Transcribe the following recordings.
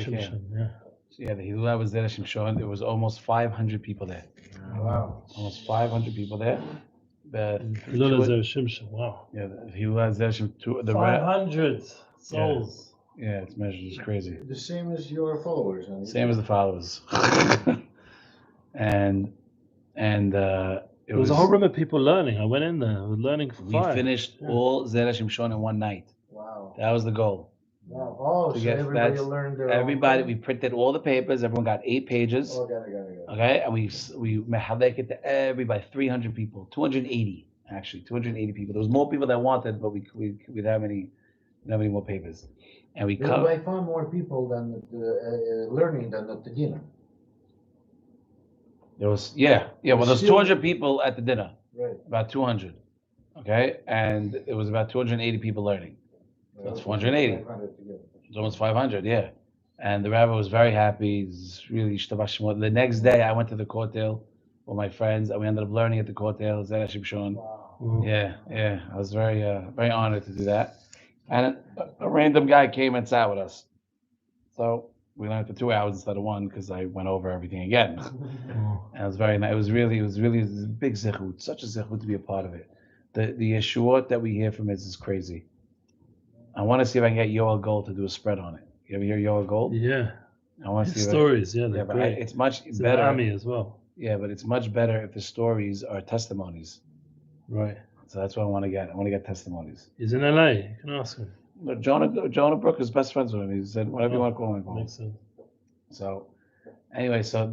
Shimshon, yeah. Yeah, the Hilula was Zera Shimshon. There was almost 500 people there. Wow. Almost 500 people there. Hilula Zera Shimshon, wow. Yeah, the Hilula Zera Shimshon. 500 souls. Yeah, it's measured. It's crazy. The same as your followers. Same as the followers. and it There was a whole room of people learning. I went in there, learning for We finished all Zera Shimshon in one night. Wow. That was the goal. Wow. Oh, so everybody learned their everybody. own We printed all the papers. Everyone got 8 pages. Oh, got it. Okay, and we mehalek it to everybody. 300 people, 280 actually, 280 people. There was more people that wanted, but we didn't have any more papers, and we There were by far more people than learning than at the dinner. There was well, there's 200 people at the dinner. Right. About 200. Okay, and it was about 280 people learning. So that's 480. It's almost 500, yeah. And the rabbi was very happy. He's really shtabashimot. The next day, I went to the kotel with my friends, and we ended up learning at the kotel, Zera Shimshon. Wow. Yeah. I was very honored to do that. And a random guy came and sat with us. So we learned for 2 hours instead of 1 because I went over everything again. And it was very nice. It was really a big zichut, such a zichut to be a part of it. The yeshuot that we hear from it is crazy. I want to see if I can get Yoel Gold to do a spread on it. You ever hear Yoel Gold? Yeah. I want to see stories. They're great. It's much it's better. Army as well. Yeah, but it's much better if the stories are testimonies. Right. So that's what I want to get. I want to get testimonies. He's in LA. You can ask him. Jonah Brooke is best friends with him. He said whatever you want to call him. Makes sense. So anyway, so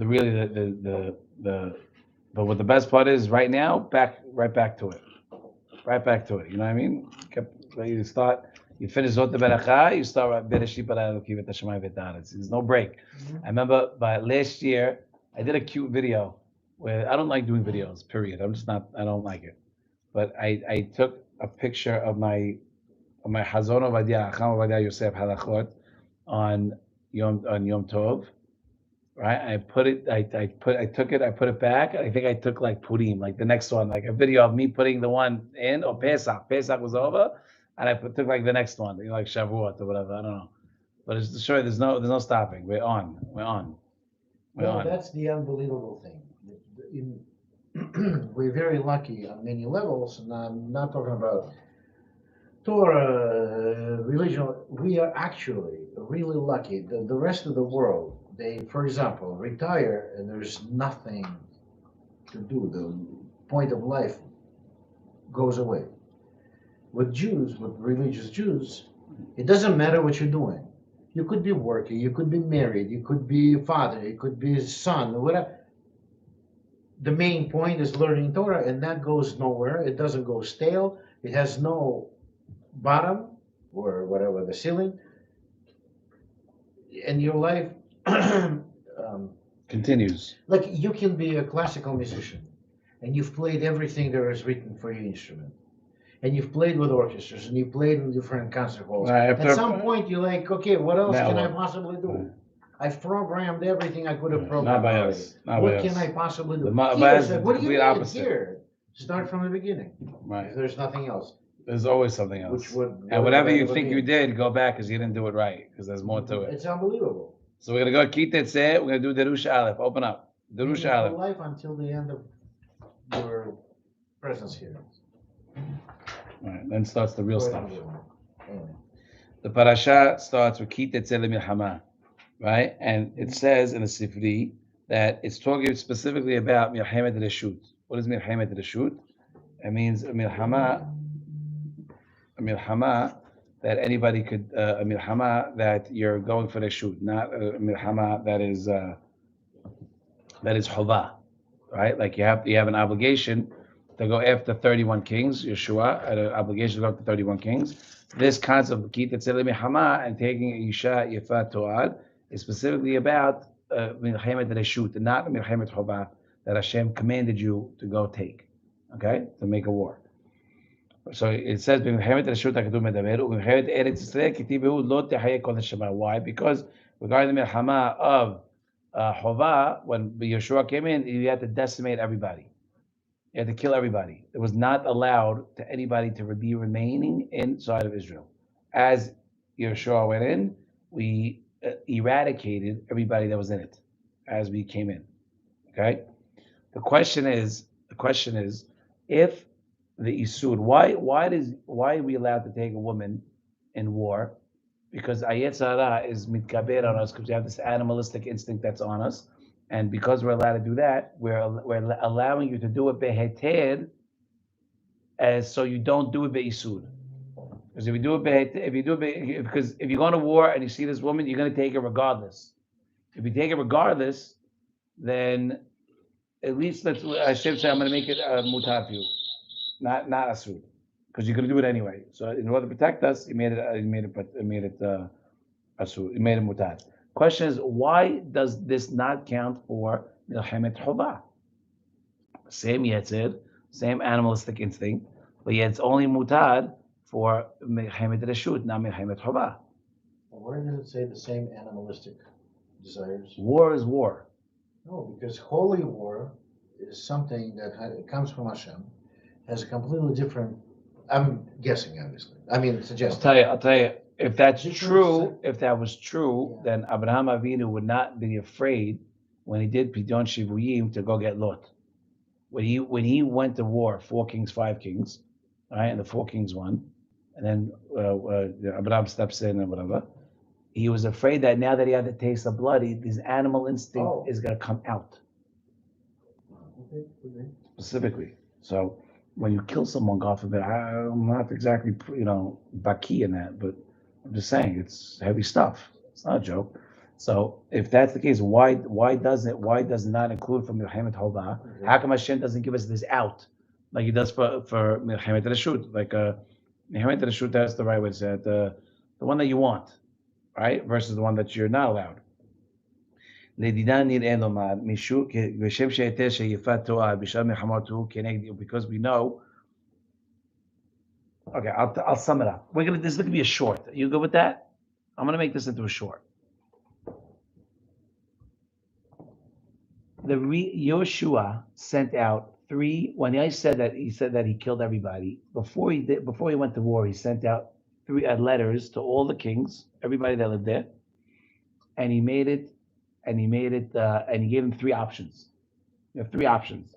but what the best part is right now, right back to it. Right back to it. You know what I mean? You finish Zot Beracha, you start Bereshit bara Elokim et hashamayim v'et haaretz. There's no break. I remember by last year, I did a cute video where I don't like doing videos, period. I don't like it. But I took a picture of my Hazon Ovadia, Chacham Ovadia Yosef halachot on Yom Tov. Right? I put it back. I think I took like Purim, like the next one, like a video of me putting the one in, or Pesach. Pesach was over, and I took like the next one, like Shavuot or whatever. I don't know, but it's to show you there's no stopping. We're on. That's the unbelievable thing. We're very lucky on many levels, and I'm not talking about Torah, religion. We are actually really lucky. The rest of the world, they, for example, retire and there's nothing to do. The point of life goes away. With Jews, with religious Jews, it doesn't matter what you're doing. You could be working, you could be married, you could be a father, you could be a son, whatever. The main point is learning Torah, and that goes nowhere. It doesn't go stale. It has no bottom or whatever, the ceiling. And your life continues. Like you can be a classical musician and you've played everything there is written for your instrument. And you've played with orchestras and you played in different concert halls. At some point you're like, okay, what else can I possibly do? I've programmed everything I could have programmed. Not by us. What can I possibly do? What do you mean here? Start from the beginning. Right. If there's nothing else. There's always something else. And whatever you think you did, go back because you didn't do it right. Because there's more to it. It's unbelievable. So we're gonna go Ki Tetzei. We're gonna do Derush Aleph. Open up. Derush Aleph. Life until the end of your presence here. All right. Then starts the real stuff. The parasha starts with Ki Tetzei leMilchama, right? And it says in the Sifri that it's talking specifically about Milchemet Reshut. What is Milchemet Reshut? It means a milchama that anybody could, a milchama that you're going for reshut, not a milchama that is chova, right? Like you have an obligation to go after 31 kings. Yeshua had an obligation to go after 31 kings. This concept of Ki Tetzei leMilchama and taking Isha Yefat To'ad is specifically about milchemet reshut, not milchemet chova that Hashem commanded you to go take. Okay, to make a war. So it says, why? Because regarding the milchama of Chova, when Yeshua came in, he had to decimate everybody. He had to kill everybody. It was not allowed to anybody to be remaining inside of Israel. As Yeshua went in, we eradicated everybody that was in it as we came in. Okay. The question is, if the Isud, why are we allowed to take a woman in war? Because Ayet Zara is mitkaber on us because we have this animalistic instinct that's on us, and because we're allowed to do that, we're allowing you to do it beheter, as so you don't do it be'isud. Because if you do it, because if you go to war and you see this woman, you're going to take it regardless. If you take it regardless, then at least Hashem say, I'm going to make it mutar for you, not asud, because you're going to do it anyway. So in order to protect us, he made it asud, he made it mutar. Question is, why does this not count for milchemet hobah? Same yetzir, same animalistic instinct, but yet it's only mutar for milchemet reshut, not milchemet hobah. Where does it say the same animalistic desires? War is war. No, because holy war is something that it comes from Hashem, has a completely different. I'm guessing, obviously. I mean, suggesting. I'll tell you. If that's true, if that was true, then Abraham Avinu would not be afraid when he did Pidyon Shivuyim to go get Lot. When he went to war, 4 kings, 5 kings, right, and the 4 kings won, and then Abraham steps in and whatever. He was afraid that now that he had the taste of blood, his animal instinct is going to come out. Okay. Specifically. So when you kill someone, God forbid, I'm not exactly, baki in that, but I'm just saying it's heavy stuff. It's not a joke. So if that's the case, why does it not include from Milchemet Hobah? Okay. How come Hashem doesn't give us this out like He does for Milchemet Reshut? Like Milchemet Reshut, that's the right way to say it. The one that you want, right, versus the one that you're not allowed. Because we know. Okay, I'll sum it up. This is going to be a short. You good with that? I'm going to make this into a short. Yoshua sent out 3. When he said that he killed everybody before he went to war. He sent out 3 letters to all the kings, everybody that lived there, and he gave them 3 options. You have 3 options.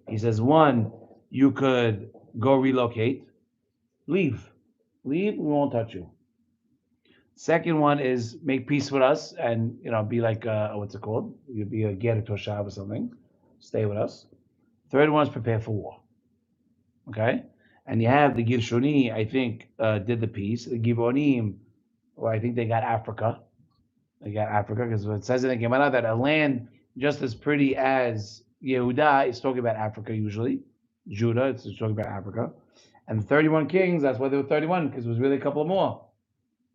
He says, 1, you could go relocate. Leave, we won't touch you. Second one is make peace with us and be like what's it called? You'll be a ger toshav or something. Stay with us. Third one is prepare for war. Okay, and you have the Girshoni, I think, did the peace. The Givonim, or I think they got Africa. They got Africa because it says in the Gemara that a land just as pretty as Yehuda is talking about Africa usually. Judah, it's talking about Africa. And the 31 kings, that's why there were 31, because it was really a couple more.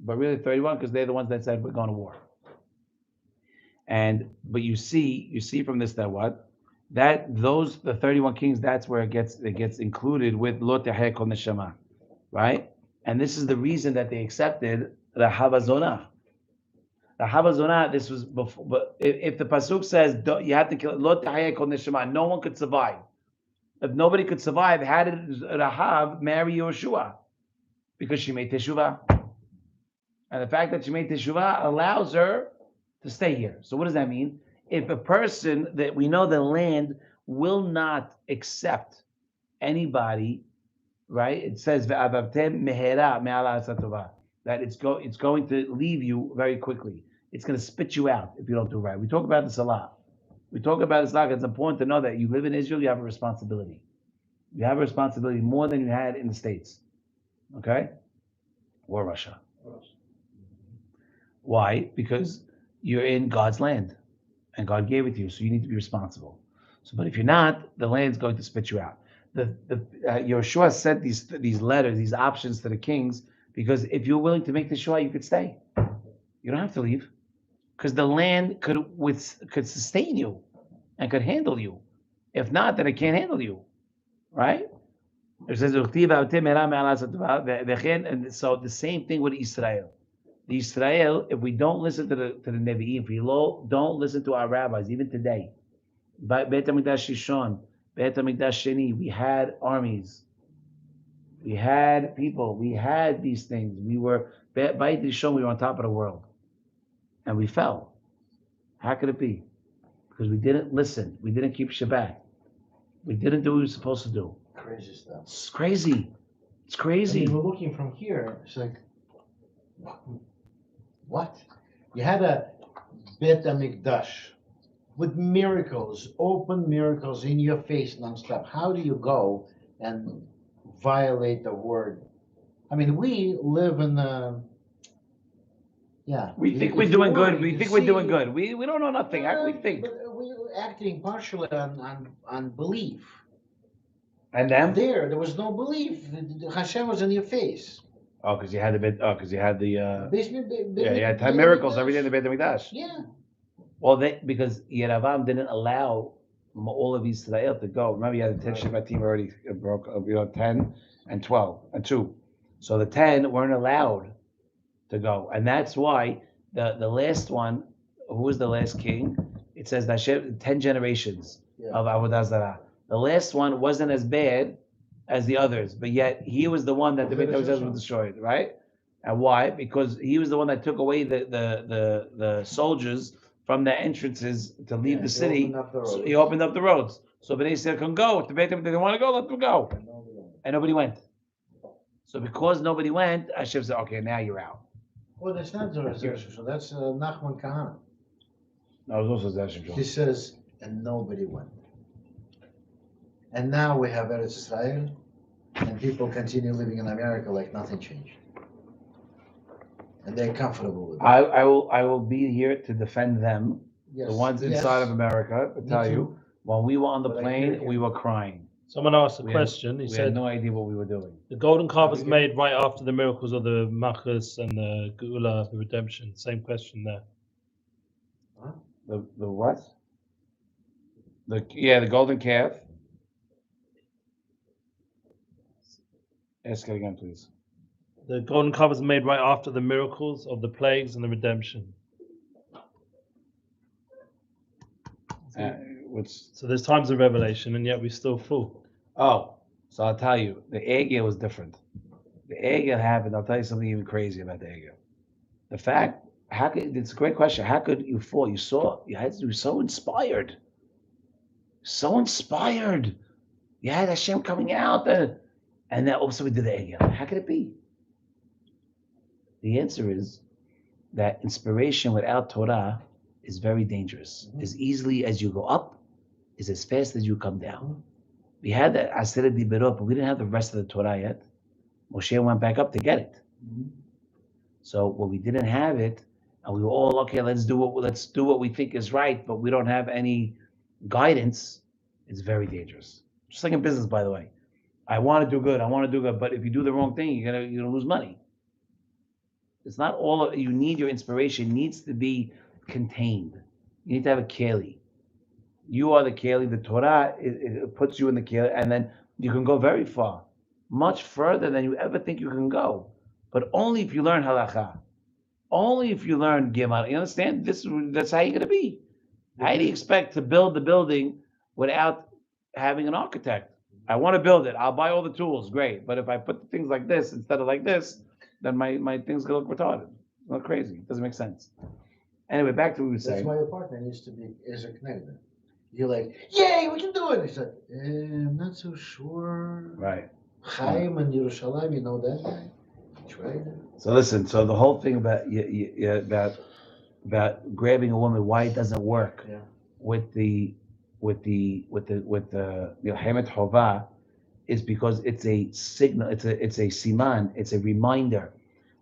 But really 31, because they're the ones that said we're going to war. But you see from this that what? The 31 kings, that's where it gets included with Lo Teheh Kol Neshama. Right? And this is the reason that they accepted the Havazonah. The Havazonah, this was before, but if the Pasuk says you have to kill Lo Teheh Kol Neshama, no one could survive. If nobody could survive, how did Rahav marry Yoshua? Because she made teshuvah. And the fact that she made teshuvah allows her to stay here. So what does that mean? If a person that we know the land will not accept anybody, right? It says that it's going to leave you very quickly. It's going to spit you out if you don't do right. We talk about this a lot. It's important to know that you live in Israel, you have a responsibility. You have a responsibility more than you had in the States. Okay? Or Russia. Why? Because you're in God's land. And God gave it to you, so you need to be responsible. But if you're not, the land's going to spit you out. Yoshua sent these letters, these options to the kings, because if you're willing to make the Shua, you could stay. You don't have to leave. Because the land could sustain you and could handle you. If not, then it can't handle you. Right? It says, and so the same thing with Israel. The Israel, if we don't listen to the Nevi'im, if we don't listen to our rabbis, even today, Beit HaMikdash Shishon, Beit HaMikdash Sheni, we had armies. We had people. We had these things. We were, Beit Rishon, we were on top of the world. and we fell. How could it be? Because we didn't listen. We didn't keep Shabbat. We didn't do what we were supposed to do. Crazy stuff. It's crazy. It's I crazy. mean, we're looking from here. It's like, what? You had a Bet HaMikdash with miracles, open miracles in your face nonstop. How do you go and violate the word? I mean, we live in the. Yeah. We think if we're you doing were, good. We you think we're doing see- good. We don't know nothing. How can we think? But we're acting partially on belief. And them? There was no belief. Hashem was in your face. Oh, because you had the bit. Oh, because you had the. Basement, Yeah, you had 10 miracles every day in the Beit HaMikdash. Yeah. Well, because Yeravam didn't allow all of Israel to go. Remember, you had the 10 Shabbatim already broke. 10 and 12 and 2. So the 10 weren't allowed to go, and that's why the last one, who was the last king? It says that 10 generations of Avodah Zarah. The last one wasn't as bad as the others, but yet he was the one that the Beit HaMikdash was destroyed, right? And why? Because he was the one that took away the soldiers from their entrances to leave the city. So he opened up the roads. So Bnei Yisrael can go. If the Beit HaMikdash didn't want to go, let them go. And nobody went. So because nobody went, Hashem said, okay, now you're out. Well, that's not Zera Shimshon. So that's Nachman Kahana. No, it was also Zera Shimshon. He says, and nobody went. And now we have Eretz Israel, and people continue living in America like nothing changed. And they're comfortable with it. I will be here to defend them. Yes, The ones inside of America, to Me tell too. you, when we were on the But I plane, hear you. we were crying. Someone asked a We had- question. He We had said, no idea what we were doing. the golden calf was made right after the miracles of the Machas and the Geula, the redemption. Same question there. The what? The golden calf. Ask it again, please. The golden calf was made right after the miracles of the plagues and the redemption. What's So there's times of revelation, and yet we still fall. Oh, so I'll tell you, the Egel was different. The Egel happened. I'll tell you something even crazy about the Egel. The fact, it's a great question. How could you fall? You were so inspired. So inspired. You had Hashem coming out, and then also we did the Egel. How could it be? The answer is that inspiration without Torah is very dangerous. As easily as you go up, is as fast as you come down. We had that Aseret Diberot, but we didn't have the rest of the Torah yet. Moshe went back up to get it. So when we didn't have it, and we were all okay, let's do what we think is right, but we don't have any guidance, it's very dangerous. Just like in business, by the way. I want to do good, but if you do the wrong thing, you're gonna lose money. It's not all you need. Your inspiration needs to be contained. You need to have a keli. You are the keli. The Torah it puts you in the keli, and then you can go very far, much further than you ever think you can go. But only if you learn halacha, only if you learn Gemara. You understand? That's how you're gonna be. How do you expect to build the building without having an architect? I want to build it. I'll buy all the tools. Great, but if I put things like this instead of like this, then my things gonna look retarded. Not crazy. It doesn't make sense. Anyway, back to what we were That's saying. why your partner needs to be Ezra Knegner. You're like, yay, we can do it. He's like, I'm not so sure. Right. Chaim and Yerushalayim, you know that guy? Try that. So listen. So the whole thing about grabbing a woman, why it doesn't work with the Hemet Hova, is because it's a signal. It's a siman. It's a reminder.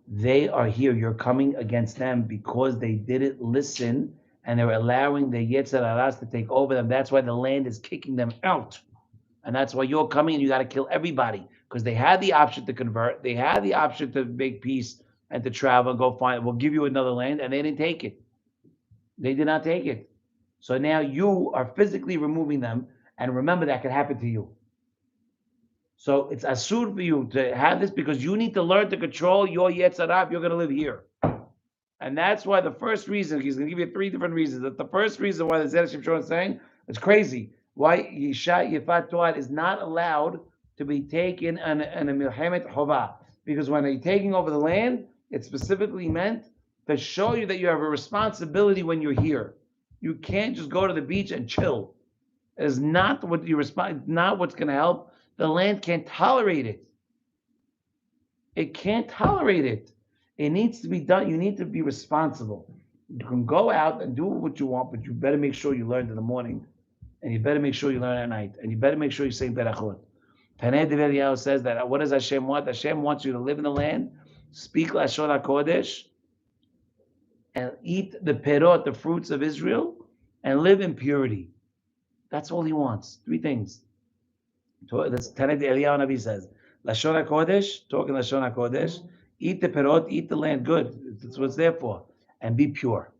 They are here. You're coming against them because they didn't listen and they're allowing the Yetzer Haras to take over them. That's why the land is kicking them out. And that's why you're coming and you got to kill everybody because they had the option to convert. They had the option to make peace and to travel and go find, we'll give you another land, and they didn't take it. They did not take it. So now you are physically removing them, and remember that could happen to you. So it's asur for you to have this because you need to learn to control your Yetzer Hara if you're going to live here. And that's why the first reason, he's going to give you 3 different reasons. That the first reason why the Zera Shimshon is saying, it's crazy, why Yisha Yefat Tuat is not allowed to be taken in a Milchemet Hova. Because when they're taking over the land, it's specifically meant to show you that you have a responsibility when you're here. You can't just go to the beach and chill. It is not what you respond, not what's going to help. The land can't tolerate it. It can't tolerate it. It needs to be done. You need to be responsible. You can go out and do what you want, but you better make sure you learn in the morning, and you better make sure you learn at night, and you better make sure you say berachot. Tanei Dev Eliyahu says that what does Hashem want? Hashem wants you to live in the land, speak Lashon HaKodesh, and eat the perot, the fruits of Israel, and live in purity. That's all he wants. Three things. That's Tanei Dev Eliyahu Navi says. Lashon HaKodesh, talking Lashon HaKodesh, eat the perot, eat the land, good. That's what it's there for. And be pure.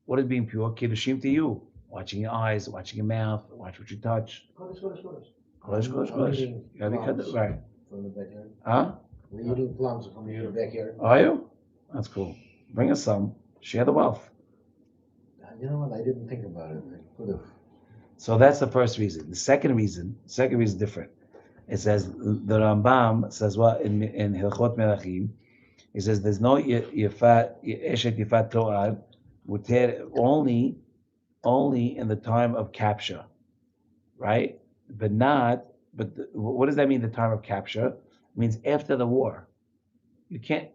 What is being pure? Kiddushim to you. Watching your eyes, watching your mouth, watch what you touch. Kodesh. You gotta be cut, right. From the backyard. Huh? We're eating plums from your backyard. Are you? That's cool. Bring us some. Share the wealth. You know what? I didn't think about it. I could have. So that's the first reason. The second reason is different. It says, the Rambam says what in Hilchot Melachim? He says there's no Eshet Yifat To'ad only in the time of capture, right? But what does that mean? The time of capture it means after the war. You can't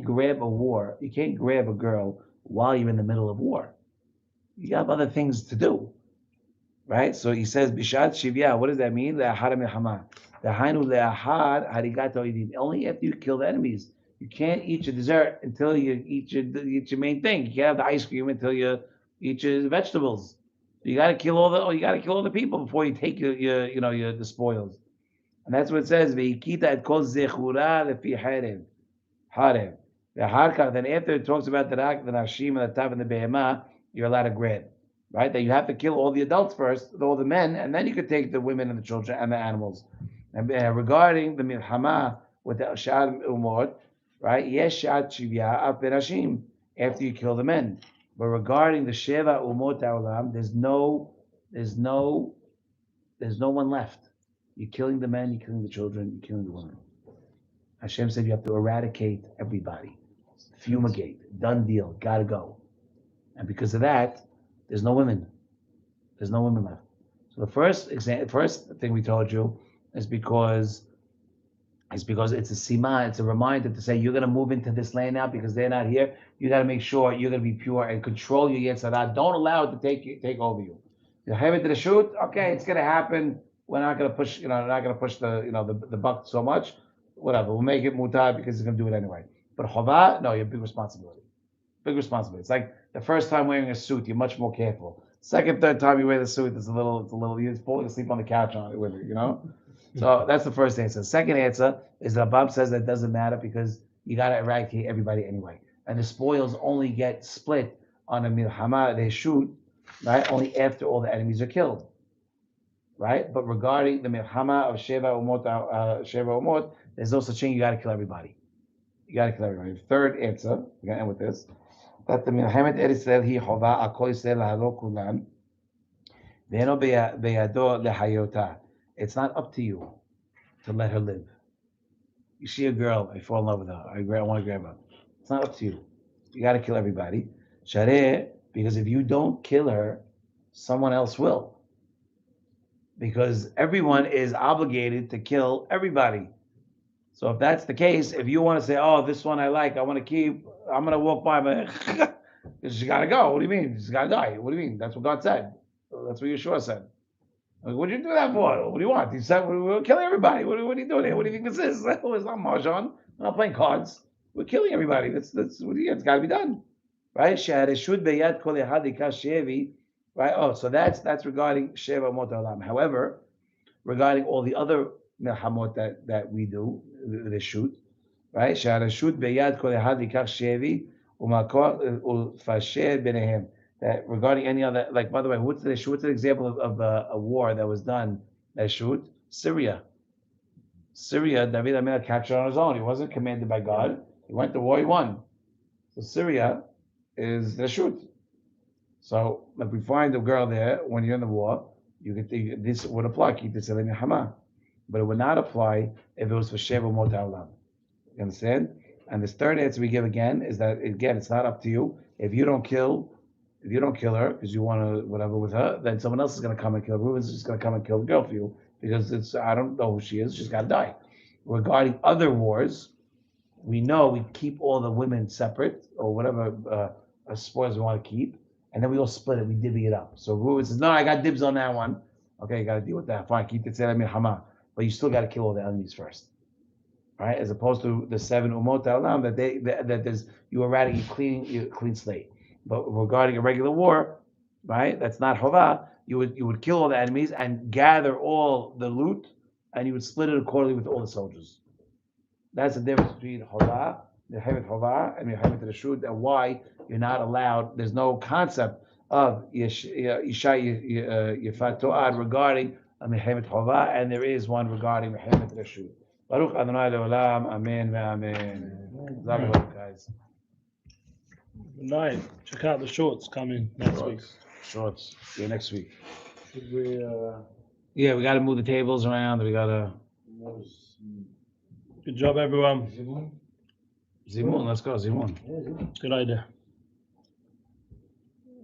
grab a girl while you're in the middle of war. You have other things to do, right? So he says Bishat Shivya. What does that mean? Le'ahad milchama. Dehainu le'ahad harigat ha'oivim. Only after you kill the enemies. You can't eat your dessert until you eat your main thing. You can't have the ice cream until you eat your vegetables. You got to kill all the people before you take the spoils. And that's what it says. Ve'ikita et kol zechura lefi harem. Then after it talks about the nashim and the tav and the behemah, you're allowed to grab, right? That you have to kill all the adults first, all the men, and then you could take the women and the children and the animals. And regarding the milchama with the shad umot, right? Yes, shad shivya af benashim after you kill the men. But regarding the sheva umot ha'olam, there's no one left. You're killing the men, you're killing the children, you're killing the women. Hashem said you have to eradicate everybody, fumigate, done deal, gotta go. And because of that, there's no women. There's no women left. So the first thing we told you is because it's a sima, it's a reminder to say you're going to move into this land now because they're not here. You got to make sure you're going to be pure and control your yetzirah. Don't allow it to take over you. You have it to the shoot. Okay, it's going to happen. We're not going to push. Not going to push the buck so much. Whatever. We'll make it mutar because he's going to do it anyway. But chovah, no, you have big responsibility. Big responsibility. It's like the first time wearing a suit, you're much more careful. Second, third time you wear the suit, it's a little. You're falling asleep on the couch on it with it. So that's the first answer. The second answer is that Bob says that it doesn't matter because you got to eradicate everybody anyway. And the spoils only get split on a milchama, they shoot, right? Only after all the enemies are killed, right? But regarding the milchama of Sheva Umot, there's no such thing, you got to kill everybody. You got to kill everybody. The third answer, we're going to end with this, that the milchemet Eretz Yisrael hi chova al kol Yisrael lahalo kulan, ve'eno beyado lehayota. It's not up to you to let her live. You see a girl, I fall in love with her. I want to grab her. It's not up to you. You got to kill everybody. Shareh, because if you don't kill her, someone else will. Because everyone is obligated to kill everybody. So if that's the case, if you want to say, oh, this one I like, I want to keep, I'm going to walk by, but she got to go. What do you mean? She's got to die. What do you mean? That's what God said. That's what Yeshua said. What did you do that for? What do you want? He said, we're killing everybody. What are you doing here? What do you think this is? It's not mahjong. We're not playing cards. We're killing everybody. That's what it's got to be done. Right? Right? Oh, so that's regarding Sheva Umot Olam. However, regarding all the other milhamot that we do, the shoot, right? Sharashut beyad kol ehad yikach shevi umakor ulfasher benehem. That regarding any other, like, by the way, what's an example of a war that was done that shoot? Syria, David HaMelech captured on his own. He wasn't commanded by God. He went to war, he won. So Syria is the shoot. So if we find a girl there when you're in the war, this would apply. Keep this Hama, but it would not apply if it was for Sheva Umot Ha'olam. You understand? And this third answer we give again is that again it's not up to you. If you don't kill her because you want to whatever with her, then someone else is going to come and kill her. Reuben's just going to come and kill the girl for you because I don't know who she is. She's got to die. Regarding other wars, we know we keep all the women separate or whatever spoils we want to keep, and then we all split it. We divvy it up. So Reuben says, "No, I got dibs on that one." Okay, you got to deal with that. Fine, keep the Tetzei Milchama, but you still got to kill all the enemies first, right? As opposed to the 7 umot ha'olam that there's you eradicating clean slate. But regarding a regular war, right? That's not chovah. You would kill all the enemies and gather all the loot, and you would split it accordingly with all the soldiers. That's the difference between chovah, milchemet chovah, and milchemet reshut, and why you're not allowed. There's no concept of isha yifat to'ad regarding a milchemet chovah, and there is one regarding milchemet reshut. Baruch Adonai leolam, amen ve'amen. Guys. Good night. Check out the shorts coming next week. Shorts. Yeah, next week. Should we, Yeah, we got to move the tables around. We got to. Good job, everyone. Zimun? Zimun, let's go, Zimun. Yeah, Zimun. Good idea.